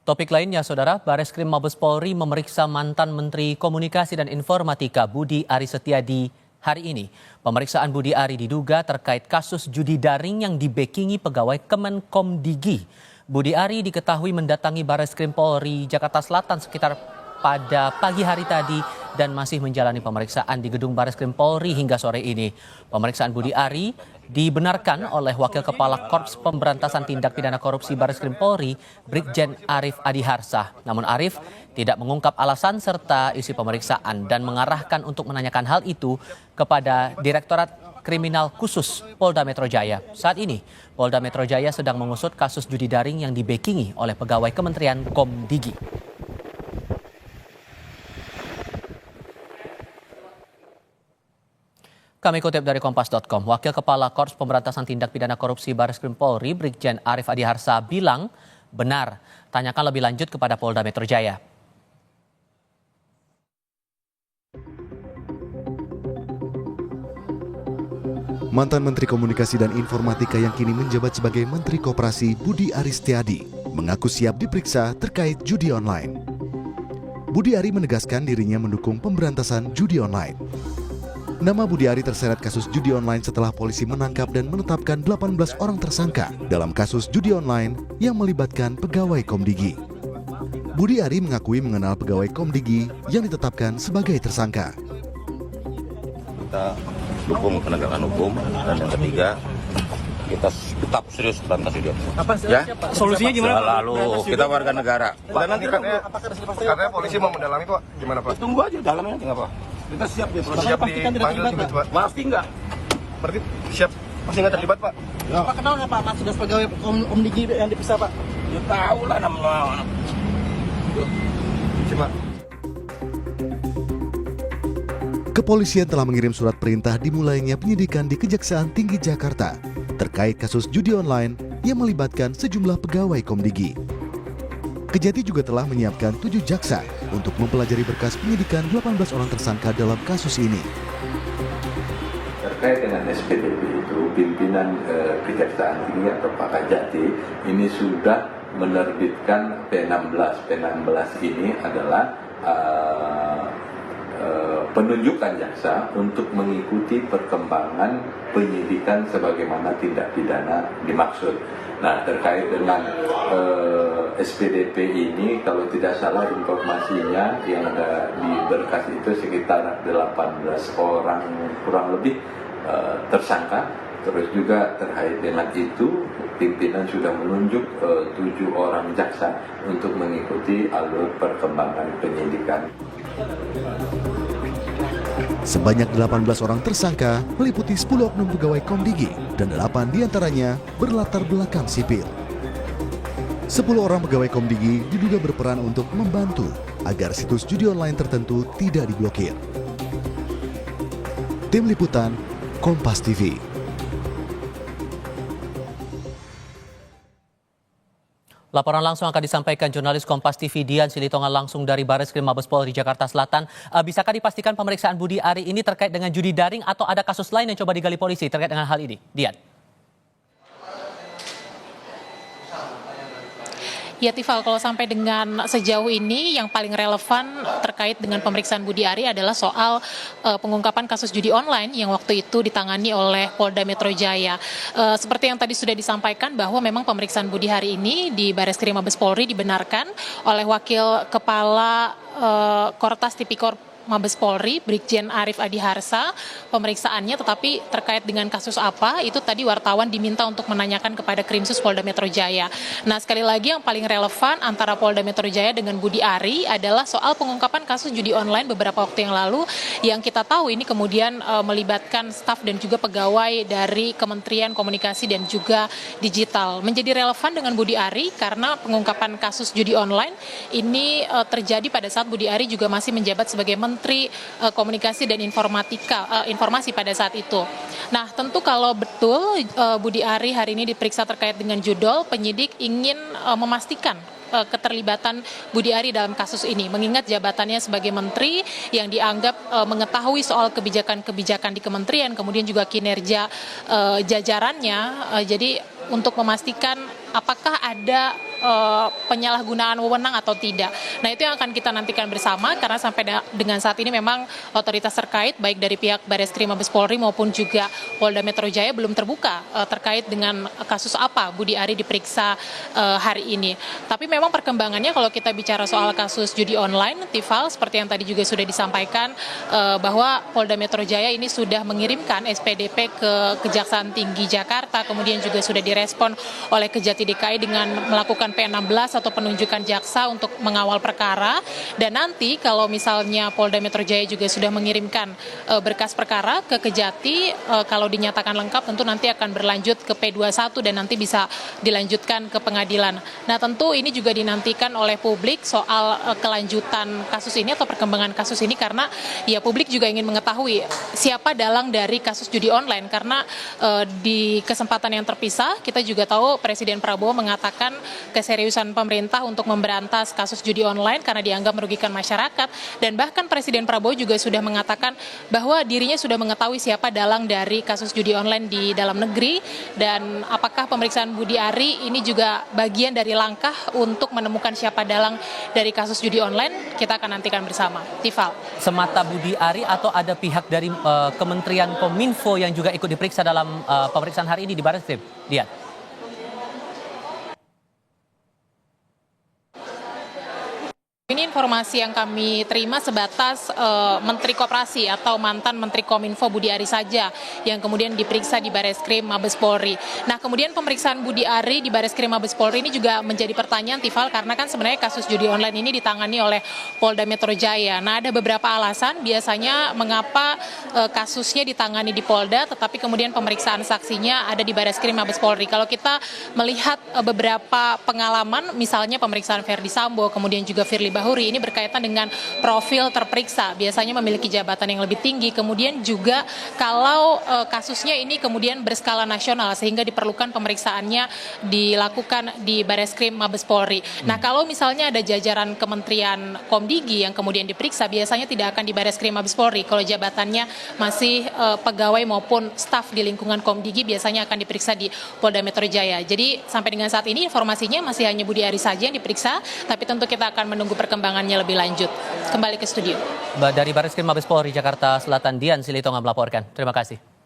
Topik lainnya, Saudara, Bareskrim Mabes Polri memeriksa mantan Menteri Komunikasi dan Informatika Budi Aris Setiadi hari ini. Pemeriksaan Budi Ari diduga terkait kasus judi daring yang dibekingi pegawai Kemenkomdigi. Budi Ari diketahui mendatangi Bareskrim Polri Jakarta Selatan sekitar pada pagi hari tadi dan masih menjalani pemeriksaan di gedung Bareskrim Polri hingga sore ini. Pemeriksaan Budi Ari dibenarkan oleh Wakil Kepala Korps Pemberantasan Tindak Pidana Korupsi Bareskrim Polri, Brigjen Arif Adiharsa. Namun Arif tidak mengungkap alasan serta isi pemeriksaan dan mengarahkan untuk menanyakan hal itu kepada Direktorat Kriminal Khusus Polda Metro Jaya. Saat ini, Polda Metro Jaya sedang mengusut kasus judi daring yang dibekingi oleh pegawai Kementerian Komdigi. Kami kutip dari Kompas.com, Wakil Kepala Korps Pemberantasan Tindak Pidana Korupsi Bareskrim Polri, Brigjen Arif Adiharsa bilang, benar, tanyakan lebih lanjut kepada Polda Metro Jaya. Mantan Menteri Komunikasi dan Informatika yang kini menjabat sebagai Menteri Koperasi Budi Aris Setiadi mengaku siap diperiksa terkait judi online. Budi Ari menegaskan dirinya mendukung pemberantasan judi online. Nama Budi Ari terseret kasus judi online setelah polisi menangkap dan menetapkan 18 orang tersangka dalam kasus judi online yang melibatkan pegawai Komdigi. Budi Ari mengakui mengenal pegawai Komdigi yang ditetapkan sebagai tersangka. Kita dukung penegakan hukum dan yang ketiga kita tetap serius berantas judi online. Ya? Solusinya gimana? Lalu kita warga negara. Dan nanti katanya polisi mau mendalami Pak, gimana Pak? Tunggu aja dalamnya nggak apa. Kita siap di proses. Siap dipanggil gitu Pak? Pasti nggak. Berarti siap, pasti nggak terlibat Pak? Ya. Pak kenal nggak Pak Mas sudah pegawai Komdigi yang dipisah Pak? Ya tahu lah nama. Siap. Kepolisian telah mengirim surat perintah dimulainya penyidikan di Kejaksaan Tinggi Jakarta terkait kasus judi online yang melibatkan sejumlah pegawai Komdigi. Kejati juga telah menyiapkan 7 jaksa untuk mempelajari berkas penyidikan 18 orang tersangka dalam kasus ini. Terkait dengan SPDP itu, pimpinan Kejaksaan Tinggi atau Pak Kajati ini sudah menerbitkan P16. P16 ini adalah penunjukan jaksa untuk mengikuti perkembangan penyidikan sebagaimana tindak pidana dimaksud. Nah, terkait dengan SPDP ini, kalau tidak salah informasinya yang ada di berkas itu sekitar 18 orang kurang lebih tersangka. Terus juga terkait dengan itu, pimpinan sudah menunjuk 7 orang jaksa untuk mengikuti alur perkembangan penyidikan. Sebanyak 18 orang tersangka meliputi 10 oknum pegawai Komdigi dan 8 diantaranya berlatar belakang sipil. 10 orang pegawai Komdigi diduga berperan untuk membantu agar situs judi online tertentu tidak diblokir. Tim Liputan, Kompas TV. Laporan langsung akan disampaikan jurnalis Kompas TV Dian Silitonga langsung dari Bareskrim Mabes Polri Jakarta Selatan. Bisakah dipastikan pemeriksaan Budi Ari ini terkait dengan judi daring atau ada kasus lain yang coba digali polisi terkait dengan hal ini? Dian. Ya Tifal, kalau sampai dengan sejauh ini yang paling relevan terkait dengan pemeriksaan Budi Ari adalah soal pengungkapan kasus judi online yang waktu itu ditangani oleh Polda Metro Jaya. Seperti yang tadi sudah disampaikan bahwa memang pemeriksaan Budi hari ini di Bareskrim Mabes Polri dibenarkan oleh Wakil Kepala Kortas Tipikor Mabes Polri, Brigjen Arif Adiharsa, pemeriksaannya tetapi terkait dengan kasus apa, itu tadi wartawan diminta untuk menanyakan kepada Krimsus Polda Metro Jaya. Nah, sekali lagi yang paling relevan antara Polda Metro Jaya dengan Budi Ari adalah soal pengungkapan kasus judi online beberapa waktu yang lalu, yang kita tahu ini kemudian melibatkan staf dan juga pegawai dari Kementerian Komunikasi dan juga Digital. Menjadi relevan dengan Budi Ari karena pengungkapan kasus judi online ini terjadi pada saat Budi Ari juga masih menjabat sebagai Menteri Komunikasi dan Informasi pada saat itu. Nah, tentu kalau betul Budi Ari hari ini diperiksa terkait dengan judol, penyidik ingin memastikan keterlibatan Budi Ari dalam kasus ini, mengingat jabatannya sebagai menteri yang dianggap mengetahui soal kebijakan-kebijakan di kementerian, kemudian juga kinerja jajarannya. Jadi untuk memastikan apakah ada penyalahgunaan wewenang atau tidak. Nah, itu yang akan kita nantikan bersama karena sampai dengan saat ini memang otoritas terkait baik dari pihak Bareskrim Mabes Polri maupun juga Polda Metro Jaya belum terbuka terkait dengan kasus apa Budi Ari diperiksa hari ini. Tapi memang perkembangannya kalau kita bicara soal kasus judi online, Tifal, seperti yang tadi juga sudah disampaikan bahwa Polda Metro Jaya ini sudah mengirimkan SPDP ke Kejaksaan Tinggi Jakarta, kemudian juga sudah direspon oleh Kejati DKI dengan melakukan P16 atau penunjukan jaksa untuk mengawal perkara. Dan nanti kalau misalnya Polda Metro Jaya juga sudah mengirimkan berkas perkara ke Kejati, kalau dinyatakan lengkap tentu nanti akan berlanjut ke P21 dan nanti bisa dilanjutkan ke pengadilan. Nah, tentu ini juga dinantikan oleh publik soal kelanjutan kasus ini atau perkembangan kasus ini karena ya publik juga ingin mengetahui siapa dalang dari kasus judi online karena di kesempatan yang terpisah kita juga tahu Presiden Prabowo mengatakan keseriusan pemerintah untuk memberantas kasus judi online karena dianggap merugikan masyarakat dan bahkan Presiden Prabowo juga sudah mengatakan bahwa dirinya sudah mengetahui siapa dalang dari kasus judi online di dalam negeri dan apakah pemeriksaan Budi Ari ini juga bagian dari langkah untuk menemukan siapa dalang dari kasus judi online, kita akan nantikan bersama. Tifal. Semata Budi Ari atau ada pihak dari Kementerian Kominfo yang juga ikut diperiksa dalam pemeriksaan hari ini di Bareskrim? Dian. Ini informasi yang kami terima sebatas Menteri Koperasi atau mantan Menteri Kominfo Budi Ari saja yang kemudian diperiksa di Bareskrim Mabes Polri. Nah, kemudian pemeriksaan Budi Ari di Bareskrim Mabes Polri ini juga menjadi pertanyaan, Tifal, karena kan sebenarnya kasus judi online ini ditangani oleh Polda Metro Jaya. Nah, ada beberapa alasan biasanya mengapa kasusnya ditangani di Polda tetapi kemudian pemeriksaan saksinya ada di Bareskrim Mabes Polri. Kalau kita melihat beberapa pengalaman, misalnya pemeriksaan Verdi Sambo, kemudian juga Firly Bahuri, ini berkaitan dengan profil terperiksa, biasanya memiliki jabatan yang lebih tinggi, kemudian juga kalau kasusnya ini kemudian berskala nasional sehingga diperlukan pemeriksaannya dilakukan di Bareskrim Mabes Polri. Nah, kalau misalnya ada jajaran Kementerian Komdigi yang kemudian diperiksa, biasanya tidak akan di Bareskrim Mabes Polri. Kalau jabatannya masih pegawai maupun staf di lingkungan Komdigi, biasanya akan diperiksa di Polda Metro Jaya. Jadi sampai dengan saat ini informasinya masih hanya Budi Ari saja yang diperiksa, tapi tentu kita akan menunggu perkembangannya lebih lanjut. Kembali ke studio. Dari Bareskrim Mabes Polri Jakarta Selatan, Dian Silitonga melaporkan. Terima kasih.